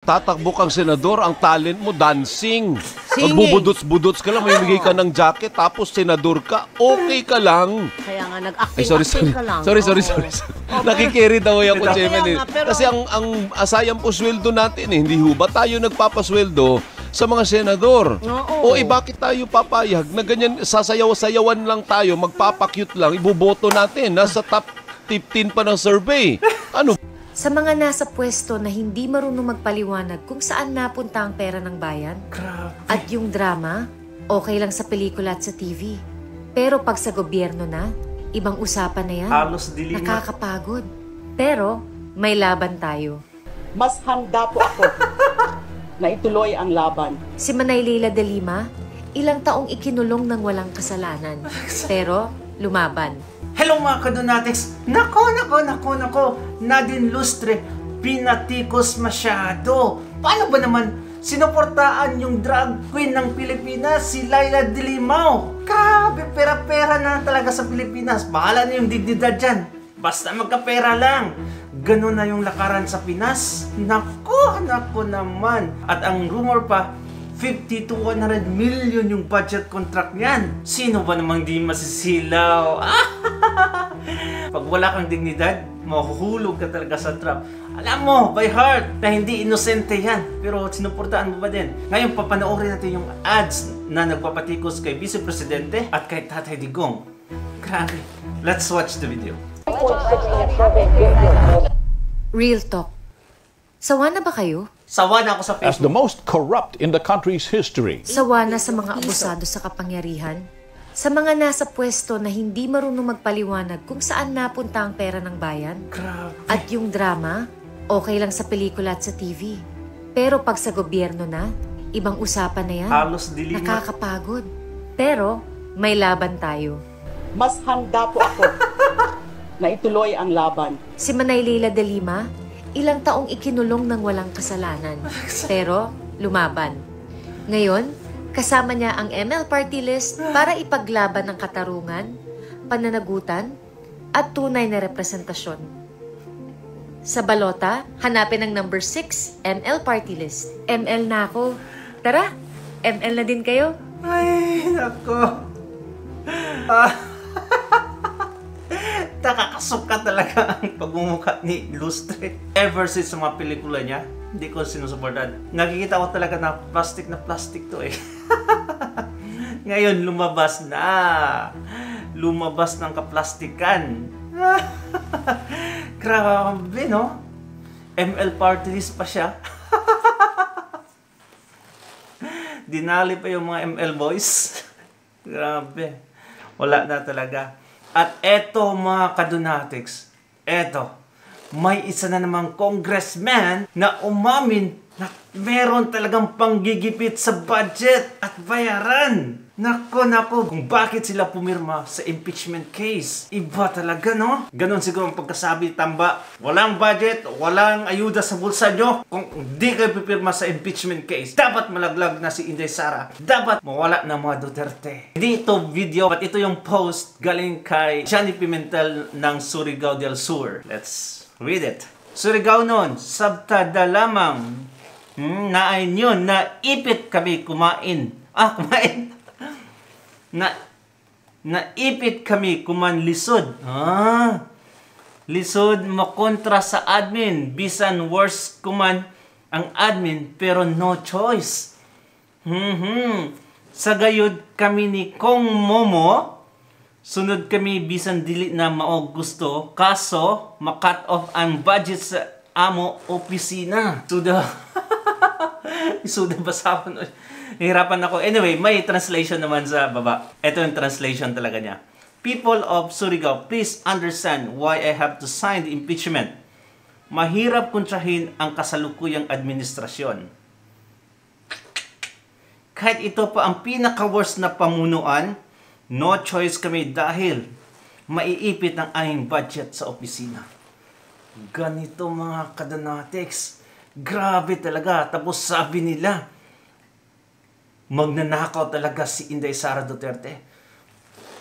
Tatakbo kang senador, ang talent mo, dancing. Singing. Magbubudots-budots ka lang, may bigay ka ng jacket, tapos senador ka, okay ka lang. Kaya nga Ay, nag-acting ka lang. Sorry. Oo. Nakikiri daw ako, Kaya Gemini. nga, pero- Kasi ang asayang po sweldo natin, hindi ho ba tayo nagpapasweldo sa mga senador? Oo. Bakit tayo papayag na ganyan, sasayaw-sayawan lang tayo, magpapakyut lang, iboboto natin, nasa top 15 pa ng survey. Ano? Sa mga nasa pwesto na hindi marunong magpaliwanag kung saan napunta ang pera ng bayan. Grabe. At yung drama, okay lang sa pelikula at sa TV. Pero pag sa gobyerno na, ibang usapan na yan. Halos dilima. Nakakapagod. Pero may laban tayo. Mas handa po ako na ituloy ang laban. Si Manay Leila de Lima, ilang taong ikinulong ng walang kasalanan. Pero lumaban. Hello mga kadonatics! Nako! Nadine Lustre, pinatikos masyado. Paano ba naman sinuportaan yung drag queen ng Pilipinas, si Leila de Lima? Grabe, pera-pera na talaga sa Pilipinas. Bahala na yung dignidad dyan. Basta magkapera lang. Ganun na yung lakaran sa Pinas. Nako naman. At ang rumor pa, 50 to 100 million yung budget contract niyan. Sino ba namang di masisilaw? Pag wala kang dignidad, mahuhulog ka talaga sa trap. Alam mo, by heart, na hindi inosente yan. Pero sinuportaan mo ba din? Ngayon, papanoorin natin yung ads na nagpapatikos kay Vice Presidente at kay Tatay Digong. Grabe. Let's watch the video. Real talk. Sawa na ba kayo? Sawa na ako sa As the Facebook. most corrupt in the country's history. Sawa na sa mga abusado sa kapangyarihan? Sa mga nasa pwesto na hindi marunong magpaliwanag kung saan napunta ang pera ng bayan? Grabe. At yung drama, okay lang sa pelikula at sa TV. Pero pag sa gobyerno na, ibang usapan na yan. Halos dilima. Nakakapagod. Pero may laban tayo. Mas handa po ako na ituloy ang laban. Si Manay Leila de Lima, ilang taong ikinulong ng walang kasalanan. Pero lumaban. Ngayon, kasama niya ang ML Party List para ipaglaban ng katarungan, pananagutan, at tunay na representasyon. Sa balota, hanapin ang number 6, ML Party List. ML na ako. Tara, ML na din kayo. Ay, nako. Nakakasuka talaga ang pagmumukha ni Lustre. Ever since sa mga pelikula niya, hindi ko sinusuportan. Nakikita ko talaga na plastic to eh. Ngayon, lumabas na. Lumabas ng kaplastikan. Grabe, no? ML party list pa siya. Dinali pa yung mga ML boys. Grabe. Wala na talaga. At eto mga kadonatics, eto, may isa na namang congressman na umamin na meron talagang panggigipit sa budget at bayaran. Nako, kung bakit sila pumirma sa impeachment case. Iba talaga, no? Ganon siguro ang pagkasabi, tamba. Walang budget, walang ayuda sa bulsa nyo. Kung di kayo pipirma sa impeachment case, dapat malaglag na si Inday Sara. Dapat mawala na mga Duterte. Hindi ito video, but ito yung post galing kay Johnny Pimentel ng Surigao del Sur. Let's read it. Surigao nun, sabtada lamang. Naayon yun, naipit kami kumain. Kumain. Naipit kami kumanlisod. Lisod makontra sa admin. Bisan worse kuman ang admin pero no choice. Sa gayud kami ni Kong Momo. Sunod kami bisan dili na mao gusto. Kaso makat off ang budget sa amo opisina. Suda basahan. Hirapan ako. Anyway, may translation naman sa baba. Ito yung translation talaga niya. People of Surigao, please understand why I have to sign the impeachment. Mahirap kontrahin ang kasalukuyang administrasyon. Kahit ito pa ang pinaka-worst na pamunuan, no choice kami dahil maiipit ang aming budget sa opisina. Ganito mga kadonatics. Grabe talaga. Tapos sabi nila, magnanakaw talaga si Inday Sara Duterte.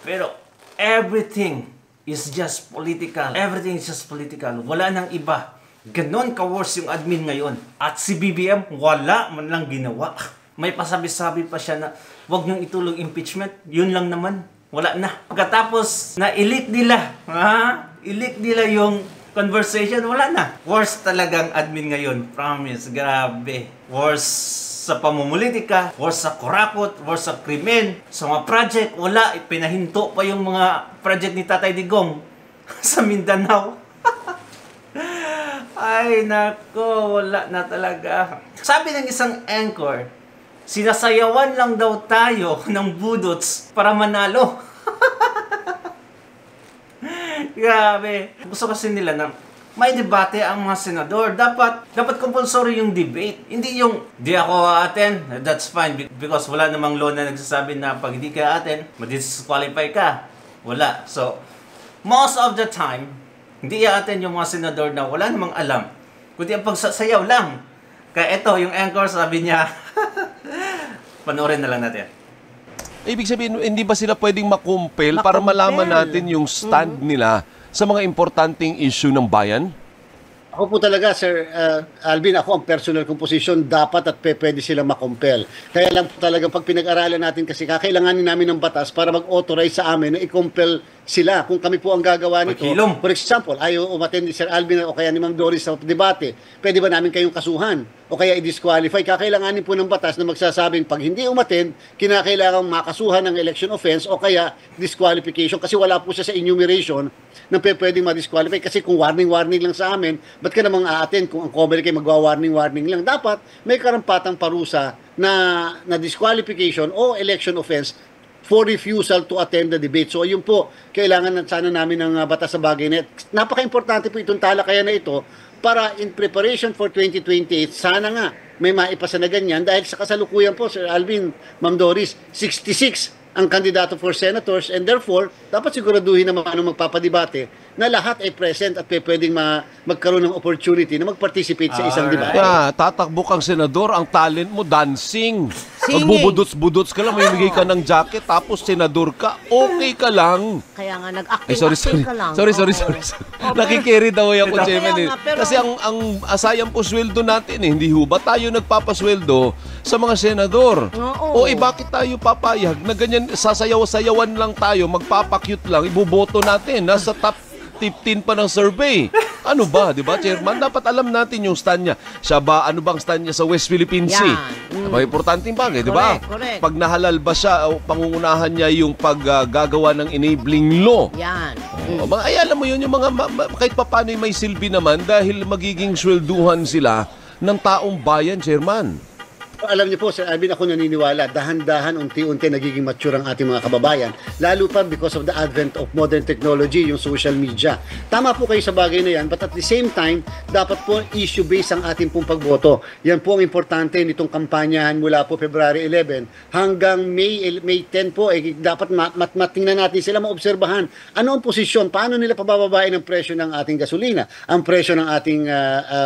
Pero everything is just political. Everything is just political. Wala nang iba. Ganon ka-worse yung admin ngayon. At si BBM, wala man lang ginawa. May pasabi-sabi pa siya na wag niyong itulong impeachment. Yun lang naman. Wala na. Pagkatapos na i-leak nila, i-leak nila yung conversation, wala na. Worse talagang admin ngayon. Promise. Grabe. Worse sa pamumulitika, worse sa kurakot, worse sa krimen, sa mga project, wala. Pinahinto pa yung mga project ni Tatay Digong sa Mindanao. Ay, nako, wala na talaga. Sabi ng isang anchor, sinasayawan lang daw tayo ng budots para manalo. Grabe. Gusto kasi nila na may debate ang mga senador. Dapat compulsory yung debate. Hindi yung, di ako attend, that's fine. Because wala namang law na nagsasabi na pag hindi ka attend, ma-disqualify ka. Wala. So, most of the time, hindi i-attend yung mga senador na wala namang alam. Kundi ang pagsasayaw lang. Kaya ito, yung anchor, sabi niya, panoorin na lang natin. Ibig sabihin, hindi ba sila pwedeng makumpel para malaman natin yung stand nila sa mga importanteng issue ng bayan? Ako po talaga, Sir Alvin, ako ang personal composition, dapat at pwede sila makompel. Kaya lang po talaga, pag pinag-aralan natin kasi kakailanganin namin ng batas para mag-authorize sa amin na i-compel sila. Kung kami po ang gagawa nito, Pagkilom. for example, ayaw umattend ni Sir Alvin o kaya ni Ma'am Doris sa debate, pwede ba namin kayong kasuhan? O kaya i-disqualify? Kakailanganin po ng batas na magsasabing pag hindi umattend, kinakailangan makasuhan ng election offense o kaya disqualification kasi wala po siya sa enumeration na pwedeng ma-disqualify. Kasi kung warning lang sa amin, ba't ka namang a-attend kung ang cover kayo magwa-warning lang? Dapat may karampatang parusa na disqualification o election offense for refusal to attend the debate. So ayun po, kailangan na sana namin ng batas sa bagay na. Napaka-importante po itong talakayan na ito para in preparation for 2028, sana nga may maipasa na ganyan dahil sa kasalukuyan po, Sir Alvin, Ma'am Doris, 66 ang kandidato for senators and therefore, dapat siguraduhin naman anong magpapadebate na lahat ay present at pwedeng magkaroon ng opportunity na mag-participate sa isang debate. Tatakbo kang senador, ang talent mo, dancing. Magbubudots-budots ka lang, may bigay ka ng jacket, tapos senador ka, okay ka lang. Kaya nga nag-acting ka lang. Sorry. Nakikiri daw ako, Chairman. Pero, kasi ang asayang po sweldo natin, hindi ho ba tayo nagpapasweldo sa mga senador? Oo. Bakit tayo papayag na ganyan, sasayaw-sayawan lang tayo, magpapakyut lang, iboboto natin, nasa top 15 pa ng survey. Ano ba, di ba, Chairman? Dapat alam natin yung stand niya. Siya ba, ano bang stand niya sa West Philippine Sea? Diba, importanteng bagay, di ba? Correct. Pag nahalal ba siya, o pangungunahan niya yung paggagawa ng enabling law? Yan. Ay, alam mo yun, yung mga, kahit paano may silbi naman dahil magiging swelduhan sila ng taong bayan, Chairman. Alam niyo po, Sir Alvin, ako naniniwala, dahan-dahan, unti-unti nagiging mature ang ating mga kababayan, lalo pa because of the advent of modern technology, yung social media. Tama po kayo sa bagay na yan, but at the same time, dapat po issue-based ang ating pong pagboto. Yan po ang importante nitong kampanyahan mula po February 11 hanggang May 10 po, dapat matingnan natin sila, maobserbahan. Ano ang posisyon? Paano nila pabababain ang presyo ng ating gasolina? Ang presyo ng ating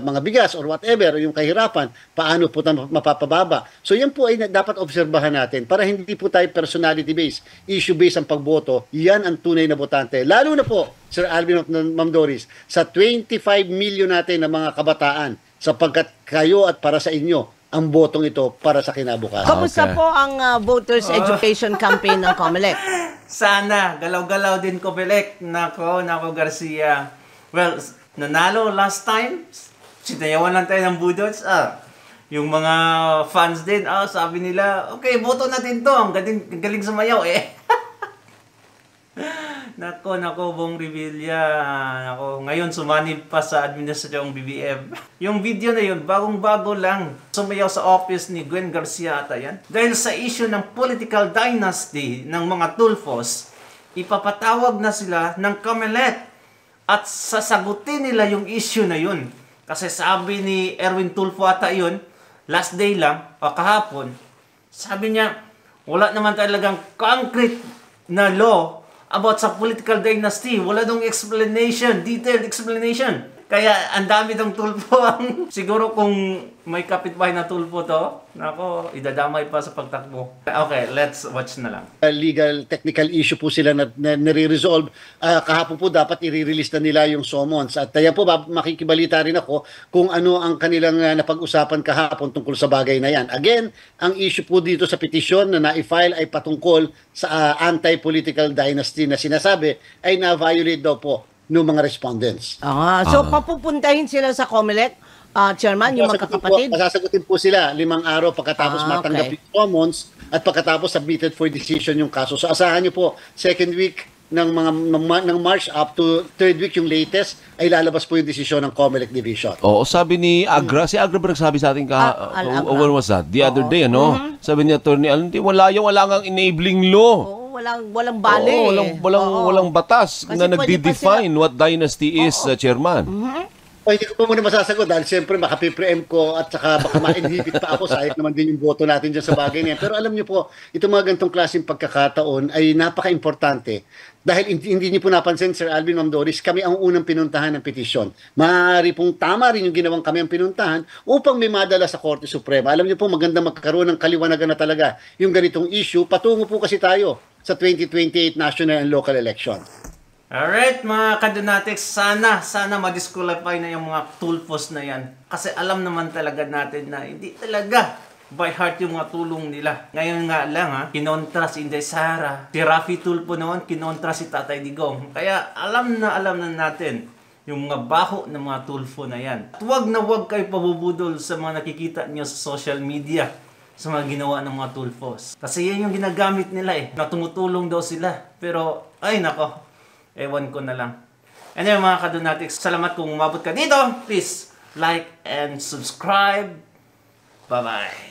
mga bigas or whatever, yung kahirapan, paano po mapapababa? So yan po ay dapat obserbahan natin para hindi po tayo personality-based, issue-based ang pagboto. Yan ang tunay na botante. Lalo na po, Sir Alvin at Ma'am Doris, sa 25 million natin na mga kabataan sapagkat kayo at para sa inyo ang botong ito para sa kinabukasan. Kamusta po ang voters education campaign ng COMELEC? Sana, galaw-galaw din ko, Belek. Nako, Garcia. Well, nanalo last time. Sinayawan lang tayo ng budots. Yung mga fans din, sabi nila, okay, boto natin to. Ang galing sumayaw eh. Nako, Bong Revilla. Nako, ngayon sumanib pa sa administrasyong BBM. Yung video na yun, bagong-bago lang. Sumayaw sa office ni Gwen Garcia ata yan. Dahil sa issue ng political dynasty ng mga Tulfos, ipapatawag na sila ng COMELEC at sasagutin nila yung issue na yun. Kasi sabi ni Erwin Tulfo ata yun, last day lang, o kahapon, sabi niya, wala naman talagang concrete na law about sa political dynasty. Wala dong explanation, detailed explanation. Kaya ang dami ng tulpo ang siguro kung may kapitbahay na tulpo to, nako, idadamay pa sa pagtakbo. Okay, let's watch na lang. Legal technical issue po sila na nire-resolve. Kahapon po dapat i-release na nila yung summons. At yan po, makikibalita rin ako kung ano ang kanilang napag-usapan kahapon tungkol sa bagay na yan. Again, ang issue po dito sa petisyon na na-file ay patungkol sa anti-political dynasty na sinasabi ay na-violate daw po ng mga respondents. So papupuntahin sila sa COMELEC, Chairman, yung magkakapatid? Masasagutin po sila 5 araw pagkatapos matanggap okay. yung summons at pagkatapos submitted for decision yung kaso. So asahan nyo po, second week ng March up to third week yung latest ay lalabas po yung desisyon ng COMELEC Division. Oo, sabi ni Agra, si Agra ba nagsabi sa atin when was that? The other day, ano? Sabi ni Attorney Alan, wala nga enabling law. Walang bale. Walang batas Kasi na nagde-define what dynasty is, Chairman. O, hindi ko pa muna masasagot dahil siyempre makapipreempt ko at saka baka ma-inhibit pa ako. Sayang naman din yung boto natin dyan sa bagay na yan. Pero alam niyo po, itong mga ganitong klaseng pagkakataon ay napaka-importante. Dahil hindi niyo po napansin, Sir Alvin, Ma'am Doris, kami ang unang pinuntahan ng petisyon. Maaari pong tama rin yung ginawang kami ang pinuntahan upang may madala sa Korte Suprema. Alam niyo po, maganda magkaroon ng kaliwanagan na talaga yung ganitong issue. Patungo po kasi tayo sa 2028 national and local election. Alright, mga kadonatics, sana ma-disqualify na yung mga tulpos na yan. Kasi alam naman talaga natin na hindi talaga by heart yung mga tulong nila. Ngayon nga lang kinontra si Inday Sara. Si Rafi Tulfo noon, kinontra si Tatay Digong. Kaya alam na natin yung mga baho ng mga tulfo na yan. At huwag na huwag kayo pabubudol sa mga nakikita nyo sa social media sa mga ginawa ng mga tulfos. Kasi yan yung ginagamit nila na tumutulong daw sila. Pero, ay nako, ewan ko na lang. Anyway mga kadonatics, salamat kung umabot ka dito. Please like and subscribe. Bye-bye.